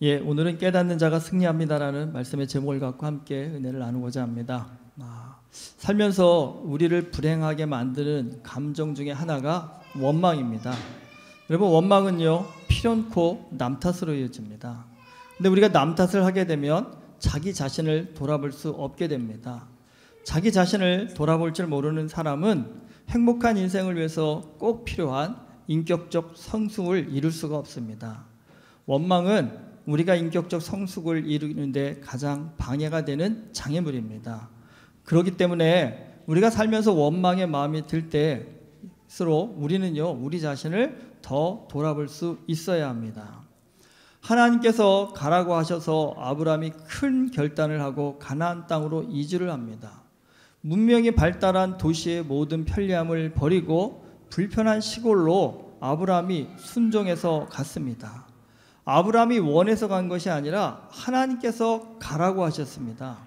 예, 오늘은 깨닫는 자가 승리합니다라는 말씀의 제목을 갖고 함께 은혜를 나누고자 합니다. 살면서 우리를 불행하게 만드는 감정 중에 하나가 원망입니다. 여러분, 원망은요, 필연코 남 탓으로 이어집니다. 근데 우리가 남 탓을 하게 되면 자기 자신을 돌아볼 수 없게 됩니다. 자기 자신을 돌아볼 줄 모르는 사람은 행복한 인생을 위해서 꼭 필요한 인격적 성숙을 이룰 수가 없습니다. 원망은 우리가 인격적 성숙을 이루는데 가장 방해가 되는 장애물입니다. 그렇기 때문에 우리가 살면서 원망의 마음이 들 때일수록 우리는요, 우리 자신을 더 돌아볼 수 있어야 합니다. 하나님께서 가라고 하셔서 아브라함이 큰 결단을 하고 가나안 땅으로 이주를 합니다. 문명이 발달한 도시의 모든 편리함을 버리고 불편한 시골로 아브라함이 순종해서 갔습니다. 아브라함이 원해서 간 것이 아니라 하나님께서 가라고 하셨습니다.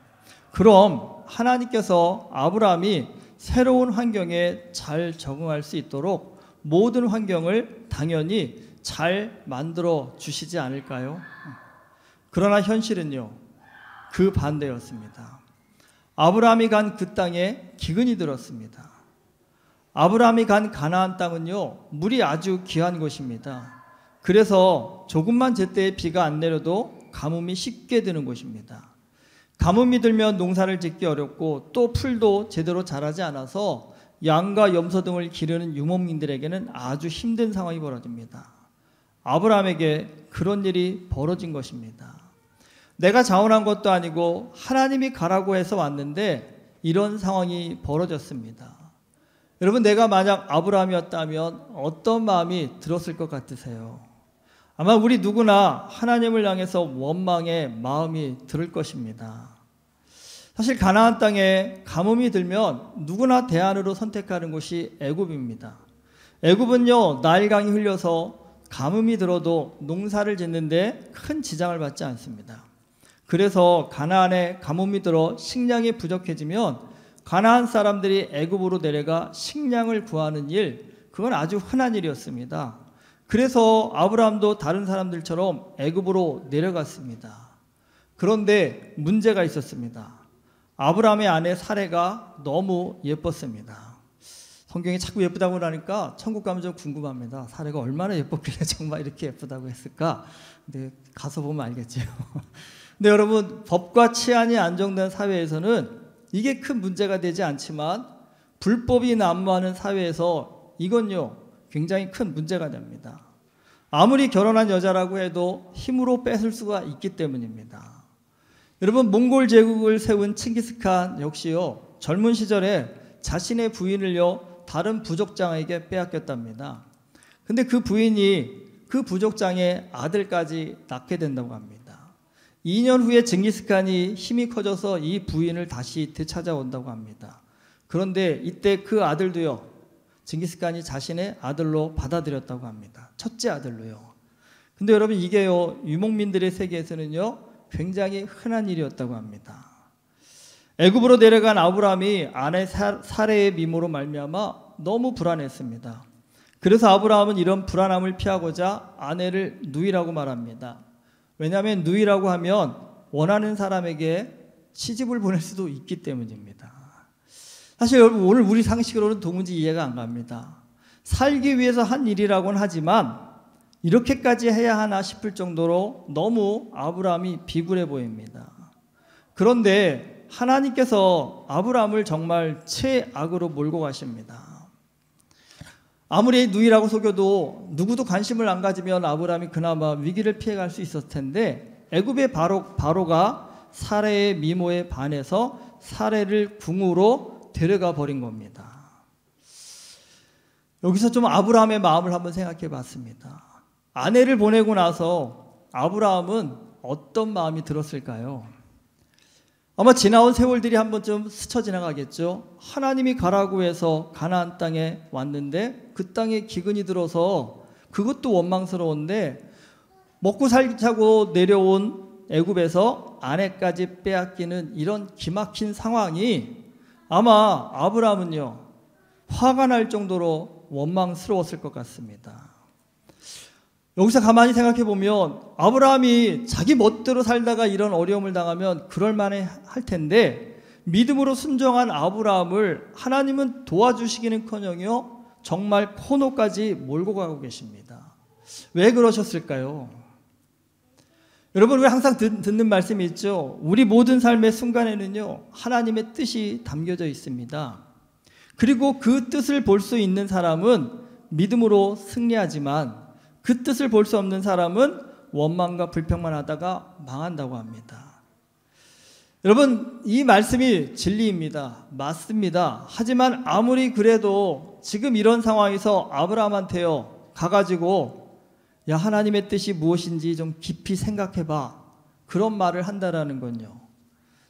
그럼 하나님께서 아브라함이 새로운 환경에 잘 적응할 수 있도록 모든 환경을 당연히 잘 만들어 주시지 않을까요? 그러나 현실은요, 그 반대였습니다. 아브라함이 간 그 땅에 기근이 들었습니다. 아브라함이 간 가나안 땅은요, 물이 아주 귀한 곳입니다. 그래서 조금만 제때에 비가 안 내려도 가뭄이 쉽게 드는 곳입니다. 가뭄이 들면 농사를 짓기 어렵고 또 풀도 제대로 자라지 않아서 양과 염소 등을 기르는 유목민들에게는 아주 힘든 상황이 벌어집니다. 아브라함에게 그런 일이 벌어진 것입니다. 내가 자원한 것도 아니고 하나님이 가라고 해서 왔는데 이런 상황이 벌어졌습니다. 여러분, 내가 만약 아브라함이었다면 어떤 마음이 들었을 것 같으세요? 아마 우리 누구나 하나님을 향해서 원망의 마음이 들 것입니다. 사실 가나안 땅에 가뭄이 들면 누구나 대안으로 선택하는 곳이 애굽입니다. 애굽은요, 나일강이 흘려서 가뭄이 들어도 농사를 짓는데 큰 지장을 받지 않습니다. 그래서 가나안에 가뭄이 들어 식량이 부족해지면 가나안 사람들이 애굽으로 내려가 식량을 구하는 일, 그건 아주 흔한 일이었습니다. 그래서 아브라함도 다른 사람들처럼 애굽으로 내려갔습니다. 그런데 문제가 있었습니다. 아브라함의 아내 사레가 너무 예뻤습니다. 성경이 자꾸 예쁘다고 하니까 천국 가면 좀 궁금합니다. 사레가 얼마나 예뻤길래 정말 이렇게 예쁘다고 했을까? 근데 가서 보면 알겠죠. 근데 여러분, 법과 치안이 안정된 사회에서는 이게 큰 문제가 되지 않지만 불법이 난무하는 사회에서 이건요, 굉장히 큰 문제가 됩니다. 아무리 결혼한 여자라고 해도 힘으로 뺏을 수가 있기 때문입니다. 여러분, 몽골 제국을 세운 칭기스칸 역시요, 젊은 시절에 자신의 부인을요, 다른 부족장에게 빼앗겼답니다. 근데 그 부인이 그 부족장의 아들까지 낳게 된다고 합니다. 2년 후에 징기스칸이 힘이 커져서 이 부인을 다시 되찾아온다고 합니다. 그런데 이때 그 아들도요, 징기스칸이 자신의 아들로 받아들였다고 합니다. 첫째 아들로요. 근데 여러분, 이게요, 유목민들의 세계에서는요, 굉장히 흔한 일이었다고 합니다. 애굽으로 내려간 아브라함이 아내 사레의 미모로 말미암아 너무 불안했습니다. 그래서 아브라함은 이런 불안함을 피하고자 아내를 누이라고 말합니다. 왜냐하면 누이라고 하면 원하는 사람에게 시집을 보낼 수도 있기 때문입니다. 사실 여러분, 오늘 우리 상식으로는 도무지 이해가 안 갑니다. 살기 위해서 한 일이라고는 하지만 이렇게까지 해야 하나 싶을 정도로 너무 아브라함이 비굴해 보입니다. 그런데 하나님께서 아브라함을 정말 최악으로 몰고 가십니다. 아무리 누이라고 속여도 누구도 관심을 안 가지면 아브라함이 그나마 위기를 피해갈 수 있었을 텐데 애굽의 바로가 사레의 미모에 반해서 사레를 궁으로 데려가 버린 겁니다. 여기서 좀 아브라함의 마음을 한번 생각해 봤습니다. 아내를 보내고 나서 아브라함은 어떤 마음이 들었을까요? 아마 지나온 세월들이 한번 좀 스쳐 지나가겠죠. 하나님이 가라고 해서 가나안 땅에 왔는데 그 땅에 기근이 들어서 그것도 원망스러운데 먹고 살자고 내려온 애굽에서 아내까지 빼앗기는 이런 기막힌 상황이 아마 아브라함은요, 화가 날 정도로 원망스러웠을 것 같습니다. 여기서 가만히 생각해 보면 아브라함이 자기 멋대로 살다가 이런 어려움을 당하면 그럴 만해 할 텐데 믿음으로 순종한 아브라함을 하나님은 도와주시기는커녕요 정말 코너까지 몰고 가고 계십니다. 왜 그러셨을까요? 여러분, 우리 항상 듣는 말씀이 있죠. 우리 모든 삶의 순간에는요 하나님의 뜻이 담겨져 있습니다. 그리고 그 뜻을 볼 수 있는 사람은 믿음으로 승리하지만 그 뜻을 볼 수 없는 사람은 원망과 불평만 하다가 망한다고 합니다. 여러분, 이 말씀이 진리입니다. 맞습니다. 하지만 아무리 그래도 지금 이런 상황에서 아브라함한테요 가가지고 야, 하나님의 뜻이 무엇인지 좀 깊이 생각해봐, 그런 말을 한다라는 건요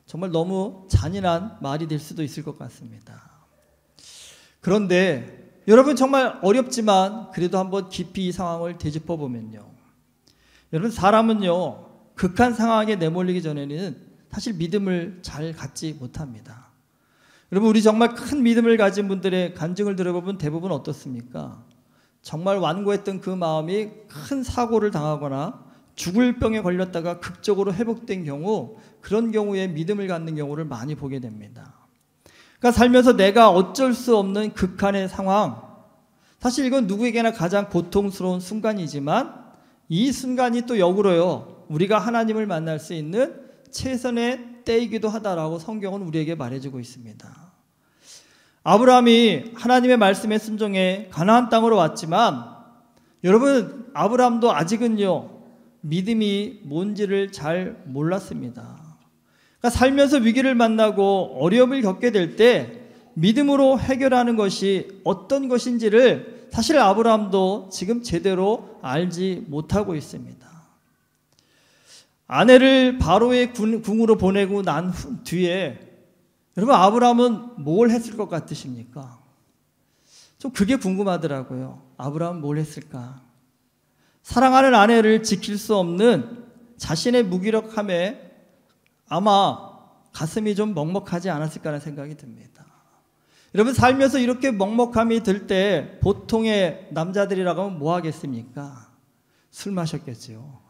정말 너무 잔인한 말이 될 수도 있을 것 같습니다. 그런데 여러분, 정말 어렵지만 그래도 한번 깊이 이 상황을 되짚어 보면요, 여러분, 사람은요 극한 상황에 내몰리기 전에는 사실 믿음을 잘 갖지 못합니다. 여러분, 우리 정말 큰 믿음을 가진 분들의 간증을 들어보면 대부분 어떻습니까? 정말 완고했던 그 마음이 큰 사고를 당하거나 죽을 병에 걸렸다가 극적으로 회복된 경우, 그런 경우에 믿음을 갖는 경우를 많이 보게 됩니다. 그러니까 살면서 내가 어쩔 수 없는 극한의 상황, 사실 이건 누구에게나 가장 고통스러운 순간이지만 이 순간이 또 역으로요 우리가 하나님을 만날 수 있는 최선의 때이기도 하다라고 성경은 우리에게 말해주고 있습니다. 아브라함이 하나님의 말씀에 순종해 가나안 땅으로 왔지만 여러분, 아브라함도 아직은요 믿음이 뭔지를 잘 몰랐습니다. 그러니까 살면서 위기를 만나고 어려움을 겪게 될 때 믿음으로 해결하는 것이 어떤 것인지를 사실 아브라함도 지금 제대로 알지 못하고 있습니다. 아내를 바로의 궁으로 보내고 난 뒤에 여러분, 아브라함은 뭘 했을 것 같으십니까? 좀 그게 궁금하더라고요. 아브라함은 뭘 했을까? 사랑하는 아내를 지킬 수 없는 자신의 무기력함에 아마 가슴이 좀 먹먹하지 않았을까라는 생각이 듭니다. 여러분, 살면서 이렇게 먹먹함이 들 때 보통의 남자들이라고 하면 뭐 하겠습니까? 술 마셨겠죠.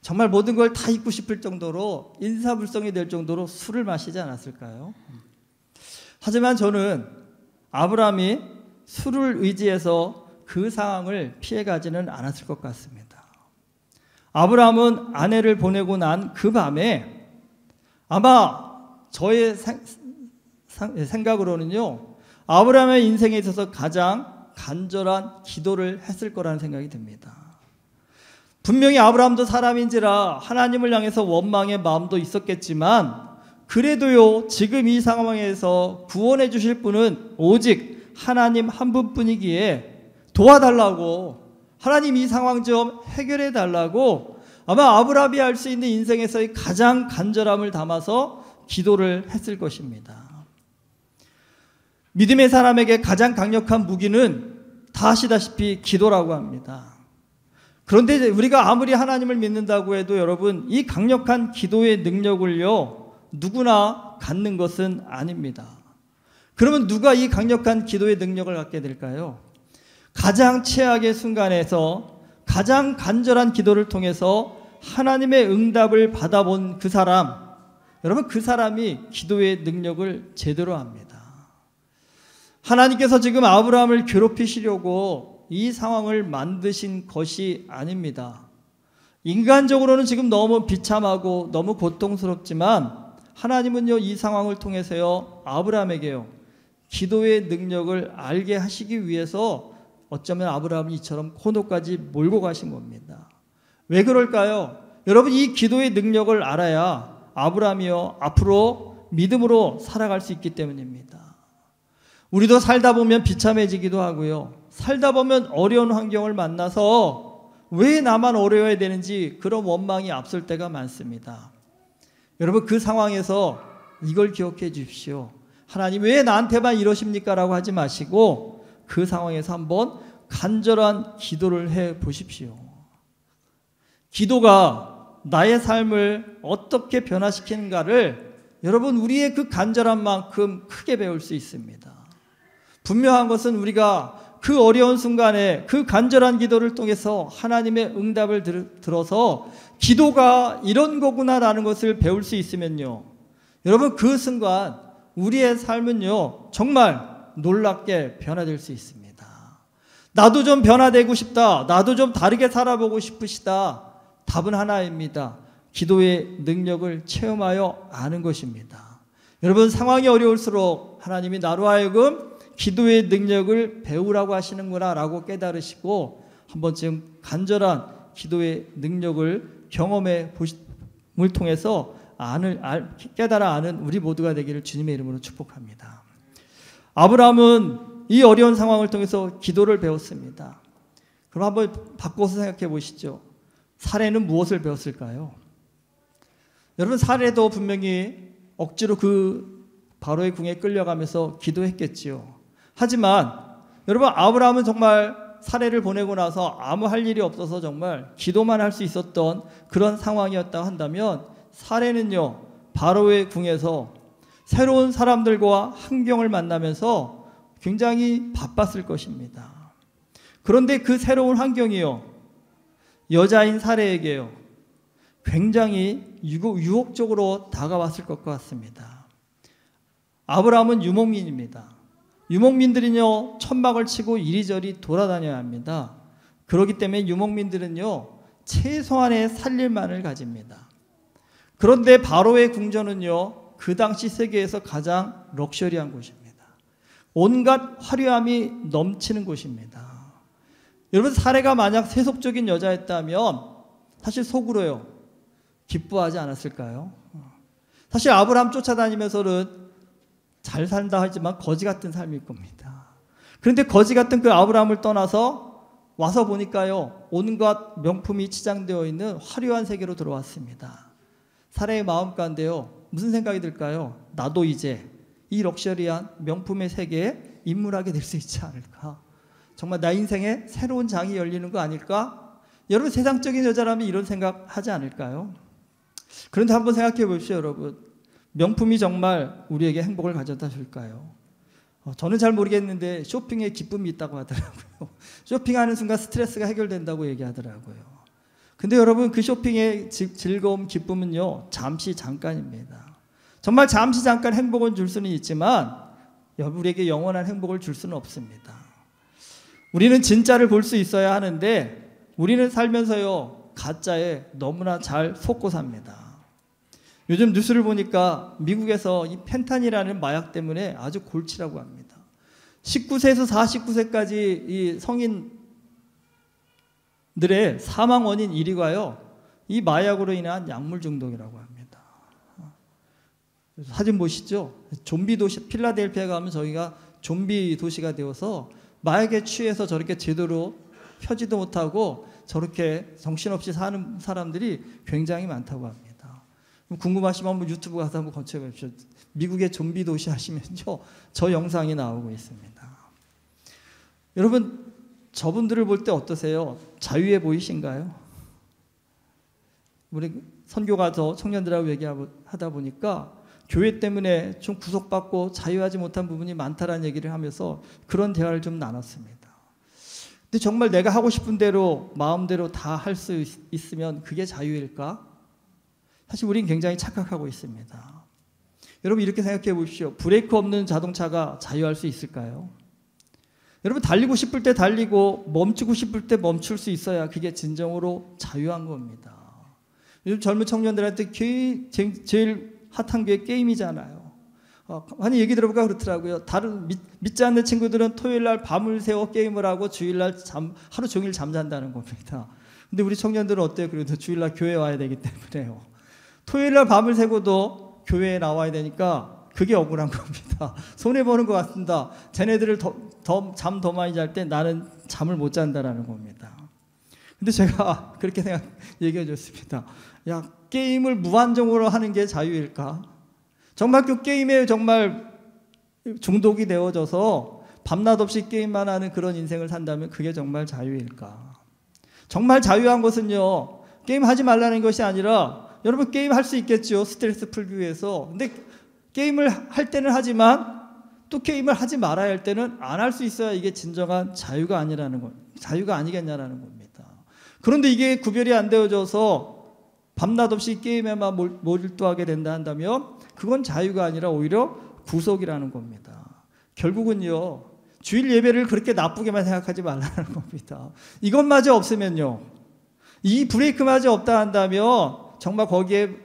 정말 모든 걸 다 잊고 싶을 정도로 인사불성이 될 정도로 술을 마시지 않았을까요? 하지만 저는 아브라함이 술을 의지해서 그 상황을 피해가지는 않았을 것 같습니다. 아브라함은 아내를 보내고 난 그 밤에 아마 저의 생각으로는요 아브라함의 인생에 있어서 가장 간절한 기도를 했을 거라는 생각이 듭니다. 분명히 아브라함도 사람인지라 하나님을 향해서 원망의 마음도 있었겠지만 그래도요 지금 이 상황에서 구원해 주실 분은 오직 하나님 한 분뿐이기에 도와달라고, 하나님 이 상황 좀 해결해 달라고 아마 아브라함이 할 수 있는 인생에서의 가장 간절함을 담아서 기도를 했을 것입니다. 믿음의 사람에게 가장 강력한 무기는 다 아시다시피 기도라고 합니다. 그런데 우리가 아무리 하나님을 믿는다고 해도 여러분, 이 강력한 기도의 능력을요 누구나 갖는 것은 아닙니다. 그러면 누가 이 강력한 기도의 능력을 갖게 될까요? 가장 최악의 순간에서 가장 간절한 기도를 통해서 하나님의 응답을 받아본 그 사람, 여러분, 그 사람이 기도의 능력을 제대로 합니다. 하나님께서 지금 아브라함을 괴롭히시려고 이 상황을 만드신 것이 아닙니다. 인간적으로는 지금 너무 비참하고 너무 고통스럽지만 하나님은요 이 상황을 통해서요 아브라함에게요 기도의 능력을 알게 하시기 위해서 어쩌면 아브라함이 이처럼 코너까지 몰고 가신 겁니다. 왜 그럴까요? 여러분, 이 기도의 능력을 알아야 아브라함이요 앞으로 믿음으로 살아갈 수 있기 때문입니다. 우리도 살다 보면 비참해지기도 하고요, 살다 보면 어려운 환경을 만나서 왜 나만 어려워야 되는지 그런 원망이 앞설 때가 많습니다. 여러분, 그 상황에서 이걸 기억해 주십시오. 하나님 왜 나한테만 이러십니까? 라고 하지 마시고 그 상황에서 한번 간절한 기도를 해 보십시오. 기도가 나의 삶을 어떻게 변화시키는가를 여러분, 우리의 그 간절한 만큼 크게 배울 수 있습니다. 분명한 것은 우리가 그 어려운 순간에 그 간절한 기도를 통해서 하나님의 응답을 들어서 기도가 이런 거구나라는 것을 배울 수 있으면요, 여러분 그 순간 우리의 삶은요 정말 놀랍게 변화될 수 있습니다. 나도 좀 변화되고 싶다, 나도 좀 다르게 살아보고 싶으시다. 답은 하나입니다. 기도의 능력을 체험하여 아는 것입니다. 여러분 상황이 어려울수록 하나님이 나로 하여금 기도의 능력을 배우라고 하시는구나 라고 깨달으시고 한 번쯤 간절한 기도의 능력을 경험해 보심을 통해서 깨달아 아는 우리 모두가 되기를 주님의 이름으로 축복합니다. 아브라함은 이 어려운 상황을 통해서 기도를 배웠습니다. 그럼 한번 바꿔서 생각해 보시죠. 사례는 무엇을 배웠을까요? 여러분 사례도 분명히 억지로 그 바로의 궁에 끌려가면서 기도했겠지요. 하지만 여러분 아브라함은 정말 사례를 보내고 나서 아무 할 일이 없어서 정말 기도만 할 수 있었던 그런 상황이었다 한다면, 사례는요 바로의 궁에서 새로운 사람들과 환경을 만나면서 굉장히 바빴을 것입니다. 그런데 그 새로운 환경이요 여자인 사례에게요 굉장히 유혹적으로 다가왔을 것 같습니다. 아브라함은 유목민입니다. 유목민들은요 천막을 치고 이리저리 돌아다녀야 합니다. 그렇기 때문에 유목민들은요 최소한의 살림만을 가집니다. 그런데 바로의 궁전은요 그 당시 세계에서 가장 럭셔리한 곳입니다. 온갖 화려함이 넘치는 곳입니다. 여러분 사례가 만약 세속적인 여자였다면 사실 속으로요 기뻐하지 않았을까요? 사실 아브라함 쫓아다니면서는 잘 산다 하지만 거지 같은 삶일 겁니다. 그런데 거지 같은 그 아브라함을 떠나서 와서 보니까요 온갖 명품이 치장되어 있는 화려한 세계로 들어왔습니다. 사례의 마음 가운데요 무슨 생각이 들까요? 나도 이제 이 럭셔리한 명품의 세계에 입문하게 될 수 있지 않을까? 정말 나 인생에 새로운 장이 열리는 거 아닐까? 여러분 세상적인 여자라면 이런 생각 하지 않을까요? 그런데 한번 생각해 보십시오. 여러분 명품이 정말 우리에게 행복을 가져다 줄까요? 저는 잘 모르겠는데 쇼핑에 기쁨이 있다고 하더라고요. 쇼핑하는 순간 스트레스가 해결된다고 얘기하더라고요. 근데 여러분 그 쇼핑의 즐거움, 기쁨은요 잠시 잠깐입니다. 정말 잠시 잠깐 행복은 줄 수는 있지만 우리에게 영원한 행복을 줄 수는 없습니다. 우리는 진짜를 볼 수 있어야 하는데 우리는 살면서요 가짜에 너무나 잘 속고 삽니다. 요즘 뉴스를 보니까 미국에서 이 펜타닐이라는 마약 때문에 아주 골치라고 합니다. 19세에서 49세까지 이 성인들의 사망 원인 1위가요 이 마약으로 인한 약물 중독이라고 합니다. 사진 보시죠. 좀비 도시 필라델피아 가면 저희가 좀비 도시가 되어서 마약에 취해서 저렇게 제대로 펴지도 못하고 저렇게 정신없이 사는 사람들이 굉장히 많다고 합니다. 궁금하시면 한번 유튜브 가서 한번 검색해 보십시오. 미국의 좀비 도시 하시면요 저 영상이 나오고 있습니다. 여러분 저분들을 볼 때 어떠세요? 자유해 보이신가요? 우리 선교가 저 청년들하고 얘기하다 보니까 교회 때문에 좀 구속받고 자유하지 못한 부분이 많다라는 얘기를 하면서 그런 대화를 좀 나눴습니다. 근데 정말 내가 하고 싶은 대로 마음대로 다 할 수 있으면 그게 자유일까? 사실 우린 굉장히 착각하고 있습니다. 여러분 이렇게 생각해 보십시오. 브레이크 없는 자동차가 자유할 수 있을까요? 여러분 달리고 싶을 때 달리고 멈추고 싶을 때 멈출 수 있어야 그게 진정으로 자유한 겁니다. 요즘 젊은 청년들한테 제일 핫한 게 게임이잖아요. 아니 얘기 들어보니까 그렇더라고요. 다른 믿지 않는 친구들은 토요일날 밤을 새워 게임을 하고 주일날 하루 종일 잠잔다는 겁니다. 근데 우리 청년들은 어때요? 그래도 주일날 교회 와야 되기 때문에요. 토요일날 밤을 새고도 교회에 나와야 되니까 그게 억울한 겁니다. 손해보는 것 같습니다. 쟤네들을 잠 더 많이 잘 때 나는 잠을 못 잔다라는 겁니다. 근데 제가 그렇게 얘기해 줬습니다. 야, 게임을 무한정으로 하는 게 자유일까? 정말 그 게임에 정말 중독이 되어져서 밤낮 없이 게임만 하는 그런 인생을 산다면 그게 정말 자유일까? 정말 자유한 것은요 게임하지 말라는 것이 아니라 여러분 게임 할 수 있겠죠. 스트레스 풀기 위해서. 근데 게임을 할 때는 하지만 또 게임을 하지 말아야 할 때는 안 할 수 있어야 이게 진정한 자유가 아니겠냐라는 겁니다. 그런데 이게 구별이 안 되어져서 밤낮 없이 게임에만 몰두하게 된다 한다면 그건 자유가 아니라 오히려 구속이라는 겁니다. 결국은요, 주일 예배를 그렇게 나쁘게만 생각하지 말라는 겁니다. 이것마저 없으면요, 이 브레이크마저 없다 한다면 정말 거기에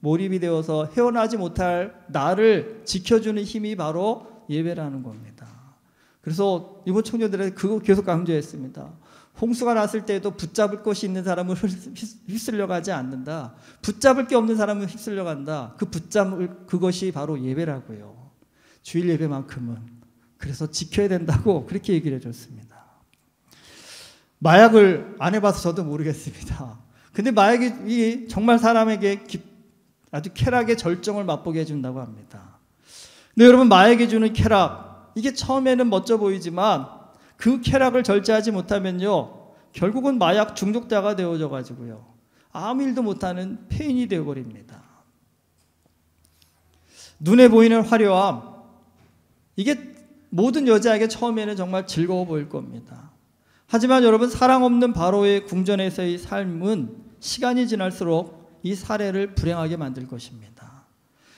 몰입이 되어서 헤어나지 못할 나를 지켜주는 힘이 바로 예배라는 겁니다. 그래서 이번 청년들에게 그거 계속 강조했습니다. 홍수가 났을 때에도 붙잡을 것이 있는 사람은 휩쓸려 가지 않는다. 붙잡을 게 없는 사람은 휩쓸려 간다. 그 붙잡을 그것이 바로 예배라고요. 주일 예배만큼은. 그래서 지켜야 된다고 그렇게 얘기를 해줬습니다. 마약을 안 해봐서 저도 모르겠습니다. 근데 마약이 정말 사람에게 아주 쾌락의 절정을 맛보게 해준다고 합니다. 근데 여러분, 마약이 주는 쾌락, 이게 처음에는 멋져 보이지만 그 쾌락을 절제하지 못하면요, 결국은 마약 중독자가 되어져 가지고요, 아무 일도 못하는 폐인이 되어버립니다. 눈에 보이는 화려함, 이게 모든 여자에게 처음에는 정말 즐거워 보일 겁니다. 하지만 여러분, 사랑 없는 바로의 궁전에서의 삶은 시간이 지날수록 이 사례를 불행하게 만들 것입니다.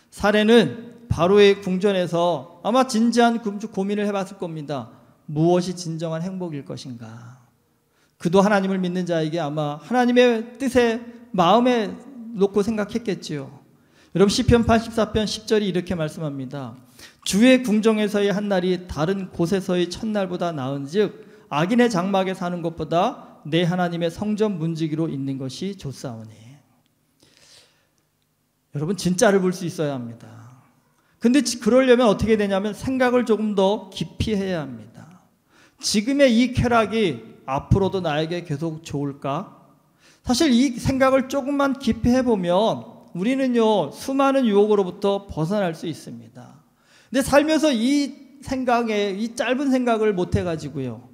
사례는 바로의 궁전에서 아마 진지한 고민을 해봤을 겁니다. 무엇이 진정한 행복일 것인가? 그도 하나님을 믿는 자에게 아마 하나님의 뜻에 마음에 놓고 생각했겠지요. 여러분, 시편 84편 10절이 이렇게 말씀합니다. 주의 궁정에서의 한 날이 다른 곳에서의 첫날보다 나은즉 악인의 장막에 사는 것보다 내 하나님의 성전 문지기로 있는 것이 좋사오니. 여러분, 진짜를 볼 수 있어야 합니다. 근데 그러려면 어떻게 되냐면 생각을 조금 더 깊이 해야 합니다. 지금의 이 쾌락이 앞으로도 나에게 계속 좋을까? 사실 이 생각을 조금만 깊이 해보면 우리는요, 수많은 유혹으로부터 벗어날 수 있습니다. 근데 살면서 이 짧은 생각을 못 해가지고요,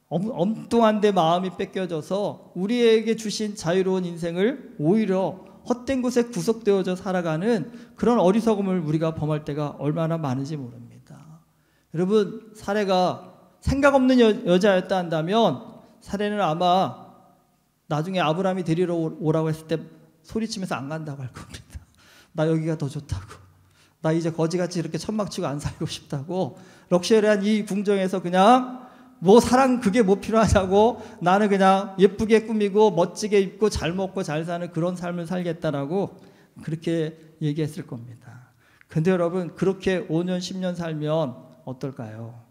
엉뚱한 데 마음이 뺏겨져서 우리에게 주신 자유로운 인생을 오히려 헛된 곳에 구속되어져 살아가는 그런 어리석음을 우리가 범할 때가 얼마나 많은지 모릅니다. 여러분, 사례가 생각 없는 여자였다 한다면 사례는 아마 나중에 아브라함이 데리러 오라고 했을 때 소리치면서 안 간다고 할 겁니다. 나 여기가 더 좋다고. 나 이제 거지같이 이렇게 천막치고 안 살고 싶다고. 럭셔리한 이 궁정에서 그냥 사랑 그게 뭐 필요하냐고, 나는 그냥 예쁘게 꾸미고 멋지게 입고 잘 먹고 잘 사는 그런 삶을 살겠다라고 그렇게 얘기했을 겁니다. 근데 여러분, 그렇게 5년 10년 살면 어떨까요?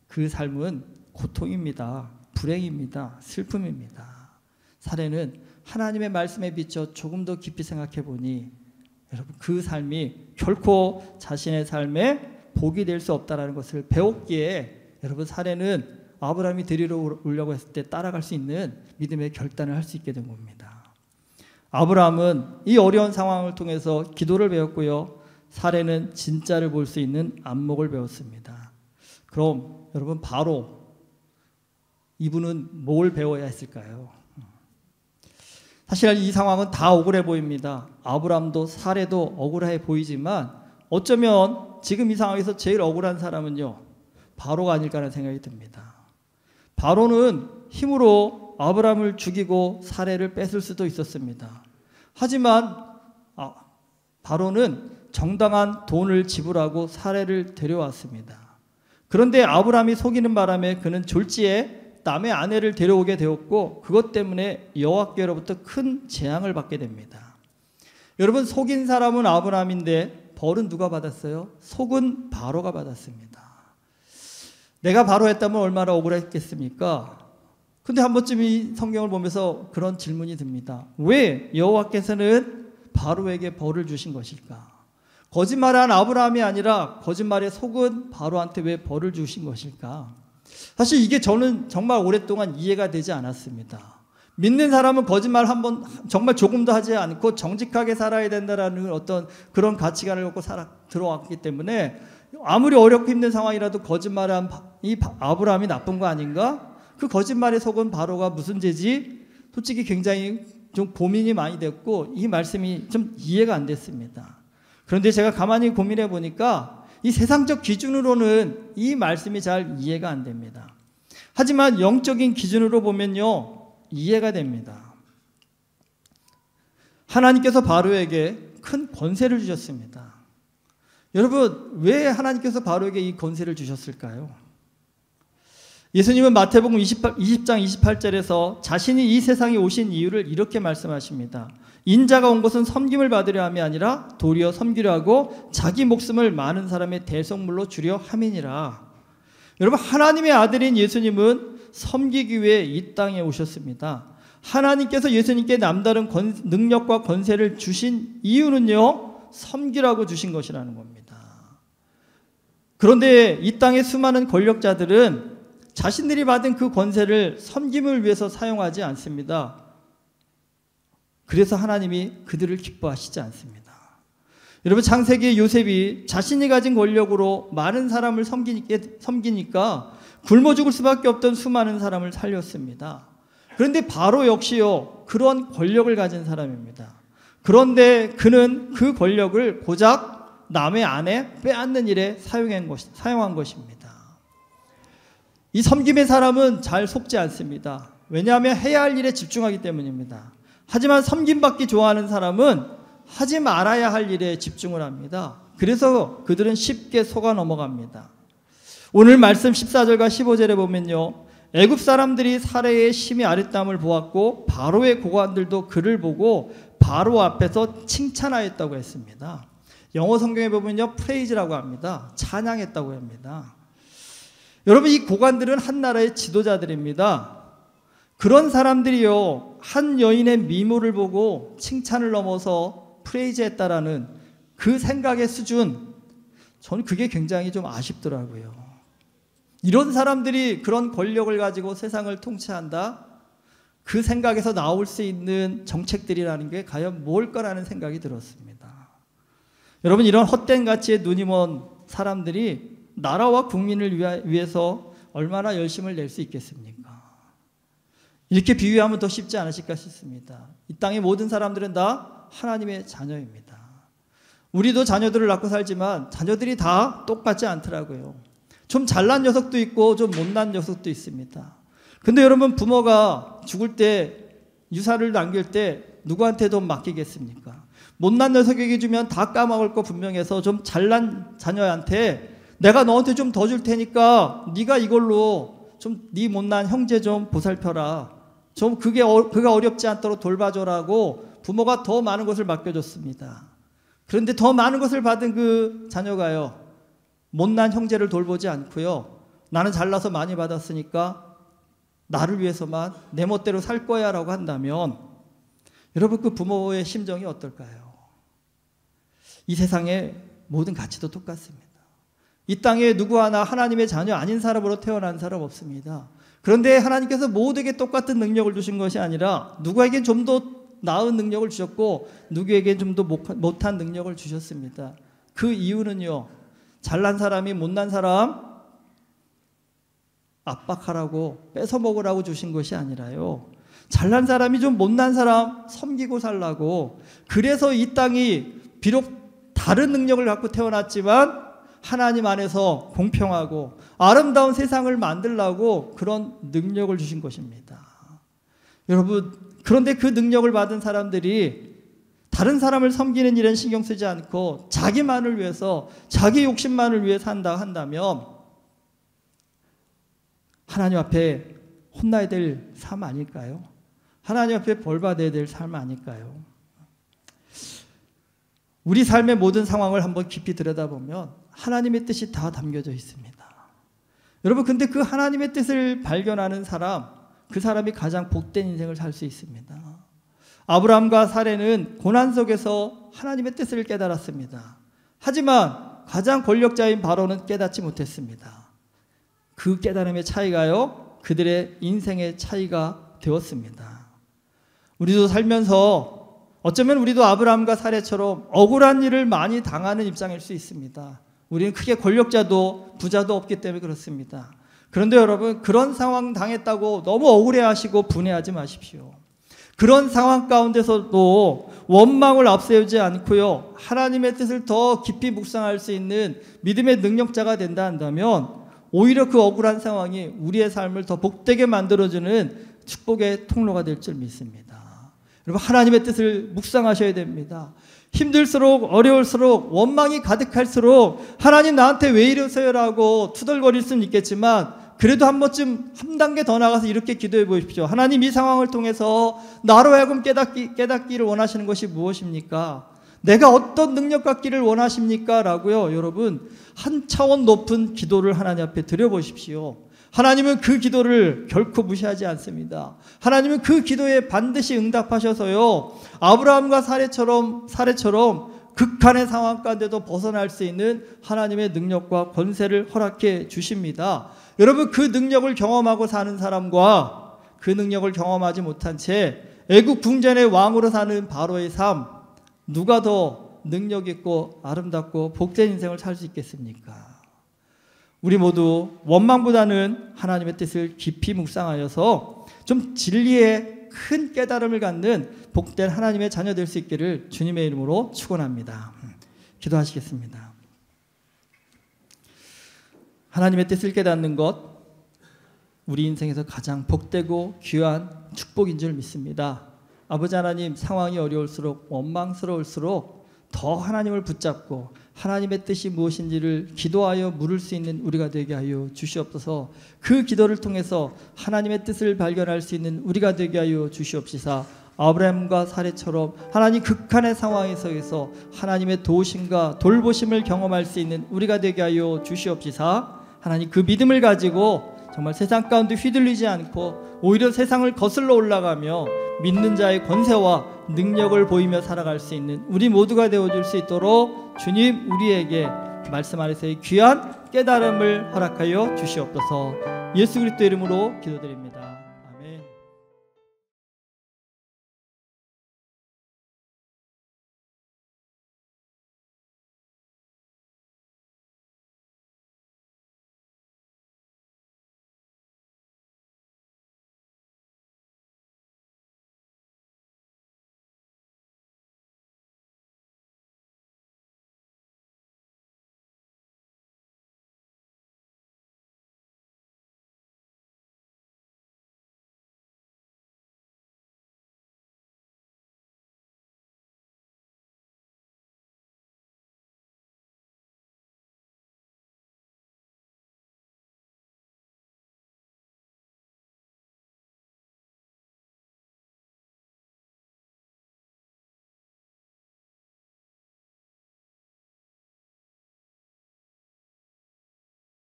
그 삶은 고통입니다. 불행입니다. 슬픔입니다. 사례는 하나님의 말씀에 비춰 조금 더 깊이 생각해 보니 여러분, 그 삶이 결코 자신의 삶에 복이 될 수 없다는 것을 배웠기에 여러분, 사례는 아브라함이 데리러 오려고 했을 때 따라갈 수 있는 믿음의 결단을 할 수 있게 된 겁니다. 아브라함은 이 어려운 상황을 통해서 기도를 배웠고요, 사례는 진짜를 볼 수 있는 안목을 배웠습니다. 그럼 여러분, 바로 이분은 뭘 배워야 했을까요? 사실 이 상황은 다 억울해 보입니다. 아브라함도 사례도 억울해 보이지만 어쩌면 지금 이 상황에서 제일 억울한 사람은요, 바로가 아닐까 하는 생각이 듭니다. 바로는 힘으로 아브라함을 죽이고 사례를 뺏을 수도 있었습니다. 하지만 바로는 정당한 돈을 지불하고 사례를 데려왔습니다. 그런데 아브라함이 속이는 바람에 그는 졸지에 남의 아내를 데려오게 되었고 그것 때문에 여호와께로부터 큰 재앙을 받게 됩니다. 여러분, 속인 사람은 아브라함인데 벌은 누가 받았어요? 속은 바로가 받았습니다. 내가 바로 했다면 얼마나 억울했겠습니까? 근데 한 번쯤 이 성경을 보면서 그런 질문이 듭니다. 왜 여호와께서는 바로에게 벌을 주신 것일까? 거짓말한 아브라함이 아니라 거짓말에 속은 바로한테 왜 벌을 주신 것일까? 사실 이게 저는 정말 오랫동안 이해가 되지 않았습니다. 믿는 사람은 거짓말 한번 정말 조금도 하지 않고 정직하게 살아야 된다라는 어떤 그런 가치관을 갖고 들어왔기 때문에 아무리 어렵고 힘든 상황이라도 거짓말한 이 아브라함이 나쁜 거 아닌가? 그 거짓말에 속은 바로가 무슨 죄지? 솔직히 굉장히 좀 고민이 많이 됐고 이 말씀이 좀 이해가 안 됐습니다. 그런데 제가 가만히 고민해 보니까 이 세상적 기준으로는 이 말씀이 잘 이해가 안 됩니다. 하지만 영적인 기준으로 보면요, 이해가 됩니다. 하나님께서 바로에게 큰 권세를 주셨습니다. 여러분, 왜 하나님께서 바로에게 이 권세를 주셨을까요? 예수님은 마태복음 20장 28절에서 자신이 이 세상에 오신 이유를 이렇게 말씀하십니다. 인자가 온 것은 섬김을 받으려 함이 아니라 도리어 섬기려 하고 자기 목숨을 많은 사람의 대속물로 주려 함이니라. 여러분, 하나님의 아들인 예수님은 섬기기 위해 이 땅에 오셨습니다. 하나님께서 예수님께 남다른 능력과 권세를 주신 이유는요, 섬기라고 주신 것이라는 겁니다. 그런데 이 땅의 수많은 권력자들은 자신들이 받은 그 권세를 섬김을 위해서 사용하지 않습니다. 그래서 하나님이 그들을 기뻐하시지 않습니다. 여러분, 창세기 요셉이 자신이 가진 권력으로 많은 사람을 섬기니까 굶어 죽을 수밖에 없던 수많은 사람을 살렸습니다. 그런데 바로 역시요, 그런 권력을 가진 사람입니다. 그런데 그는 그 권력을 고작 남의 아내 빼앗는 일에 사용한 것입니다. 이 섬김의 사람은 잘 속지 않습니다. 왜냐하면 해야 할 일에 집중하기 때문입니다. 하지만 섬김받기 좋아하는 사람은 하지 말아야 할 일에 집중을 합니다. 그래서 그들은 쉽게 속아 넘어갑니다. 오늘 말씀 14절과 15절에 보면요, 애굽 사람들이 사례의 심히 아랫담을 보았고 바로의 고관들도 그를 보고 바로 앞에서 칭찬하였다고 했습니다. 영어 성경에 보면요, 프레이즈라고 합니다. 찬양했다고 합니다. 여러분, 이 고관들은 한 나라의 지도자들입니다. 그런 사람들이요, 한 여인의 미모를 보고 칭찬을 넘어서 프레이즈했다라는 그 생각의 수준, 저는 그게 굉장히 좀 아쉽더라고요. 이런 사람들이 그런 권력을 가지고 세상을 통치한다? 그 생각에서 나올 수 있는 정책들이라는 게 과연 뭘까라는 생각이 들었습니다. 여러분, 이런 헛된 가치에 눈이 먼 사람들이 나라와 국민을 위해서 얼마나 열심을 낼 수 있겠습니까? 이렇게 비유하면 더 쉽지 않으실까 싶습니다. 이 땅의 모든 사람들은 다 하나님의 자녀입니다. 우리도 자녀들을 낳고 살지만 자녀들이 다 똑같지 않더라고요. 좀 잘난 녀석도 있고 좀 못난 녀석도 있습니다. 근데 여러분, 부모가 죽을 때 유산을 남길 때 누구한테 돈 맡기겠습니까? 못난 녀석에게 주면 다 까먹을 거 분명해서 좀 잘난 자녀한테 내가 너한테 좀 더 줄 테니까 네가 이걸로 좀 네 못난 형제 좀 보살펴라. 좀 그가 어렵지 않도록 돌봐줘라고 부모가 더 많은 것을 맡겨줬습니다. 그런데 더 많은 것을 받은 그 자녀가요, 못난 형제를 돌보지 않고요, 나는 잘나서 많이 받았으니까 나를 위해서만 내 멋대로 살 거야 라고 한다면 여러분, 그 부모의 심정이 어떨까요? 이 세상의 모든 가치도 똑같습니다. 이 땅에 누구 하나 하나님의 자녀 아닌 사람으로 태어난 사람 없습니다. 그런데 하나님께서 모두에게 똑같은 능력을 주신 것이 아니라 누구에겐 좀 더 나은 능력을 주셨고 누구에겐 좀 더 못한 능력을 주셨습니다. 그 이유는요, 잘난 사람이 못난 사람 압박하라고 뺏어 먹으라고 주신 것이 아니라요, 잘난 사람이 좀 못난 사람 섬기고 살라고, 그래서 이 땅이 비록 다른 능력을 갖고 태어났지만 하나님 안에서 공평하고 아름다운 세상을 만들라고 그런 능력을 주신 것입니다. 여러분, 그런데 그 능력을 받은 사람들이 다른 사람을 섬기는 일엔 신경 쓰지 않고 자기만을 위해서, 자기 욕심만을 위해 산다 한다면 하나님 앞에 혼나야 될 삶 아닐까요? 하나님 앞에 벌 받아야 될 삶 아닐까요? 우리 삶의 모든 상황을 한번 깊이 들여다보면 하나님의 뜻이 다 담겨져 있습니다. 여러분, 근데 그 하나님의 뜻을 발견하는 사람, 그 사람이 가장 복된 인생을 살 수 있습니다. 아브라함과 사레는 고난 속에서 하나님의 뜻을 깨달았습니다. 하지만 가장 권력자인 바로는 깨닫지 못했습니다. 그 깨달음의 차이가요, 그들의 인생의 차이가 되었습니다. 우리도 살면서 어쩌면 우리도 아브라함과 사레처럼 억울한 일을 많이 당하는 입장일 수 있습니다. 우리는 크게 권력자도 부자도 없기 때문에 그렇습니다. 그런데 여러분, 그런 상황 당했다고 너무 억울해하시고 분해하지 마십시오. 그런 상황 가운데서도 원망을 앞세우지 않고요, 하나님의 뜻을 더 깊이 묵상할 수 있는 믿음의 능력자가 된다 한다면 오히려 그 억울한 상황이 우리의 삶을 더 복되게 만들어주는 축복의 통로가 될 줄 믿습니다. 여러분, 하나님의 뜻을 묵상하셔야 됩니다. 힘들수록, 어려울수록, 원망이 가득할수록 하나님 나한테 왜 이러세요라고 투덜거릴 수는 있겠지만 그래도 한 번쯤 한 단계 더 나가서 이렇게 기도해 보십시오. 하나님, 이 상황을 통해서 나로 하여금 깨닫기를 원하시는 것이 무엇입니까? 내가 어떤 능력 갖기를 원하십니까? 라고요, 여러분, 한 차원 높은 기도를 하나님 앞에 드려보십시오. 하나님은 그 기도를 결코 무시하지 않습니다. 하나님은 그 기도에 반드시 응답하셔서요, 아브라함과 사례처럼 극한의 상황 가운데도 벗어날 수 있는 하나님의 능력과 권세를 허락해 주십니다. 여러분, 그 능력을 경험하고 사는 사람과 그 능력을 경험하지 못한 채 애국 궁전의 왕으로 사는 바로의 삶, 누가 더 능력 있고 아름답고 복된 인생을 살 수 있겠습니까? 우리 모두 원망보다는 하나님의 뜻을 깊이 묵상하여서 좀 진리의 큰 깨달음을 갖는 복된 하나님의 자녀 될 수 있기를 주님의 이름으로 축원합니다. 기도하시겠습니다. 하나님의 뜻을 깨닫는 것, 우리 인생에서 가장 복되고 귀한 축복인 줄 믿습니다. 아버지 하나님, 상황이 어려울수록, 원망스러울수록 더 하나님을 붙잡고 하나님의 뜻이 무엇인지를 기도하여 물을 수 있는 우리가 되게 하여 주시옵소서. 그 기도를 통해서 하나님의 뜻을 발견할 수 있는 우리가 되게 하여 주시옵시사. 아브라함과 사례처럼 하나님 극한의 상황에서 하나님의 도우심과 돌보심을 경험할 수 있는 우리가 되게 하여 주시옵시사. 하나님, 그 믿음을 가지고 정말 세상 가운데 휘둘리지 않고 오히려 세상을 거슬러 올라가며 믿는 자의 권세와 능력을 보이며 살아갈 수 있는 우리 모두가 되어줄 수 있도록 주님, 우리에게 말씀 안에서의 귀한 깨달음을 허락하여 주시옵소서. 예수 그리스도 이름으로 기도드립니다.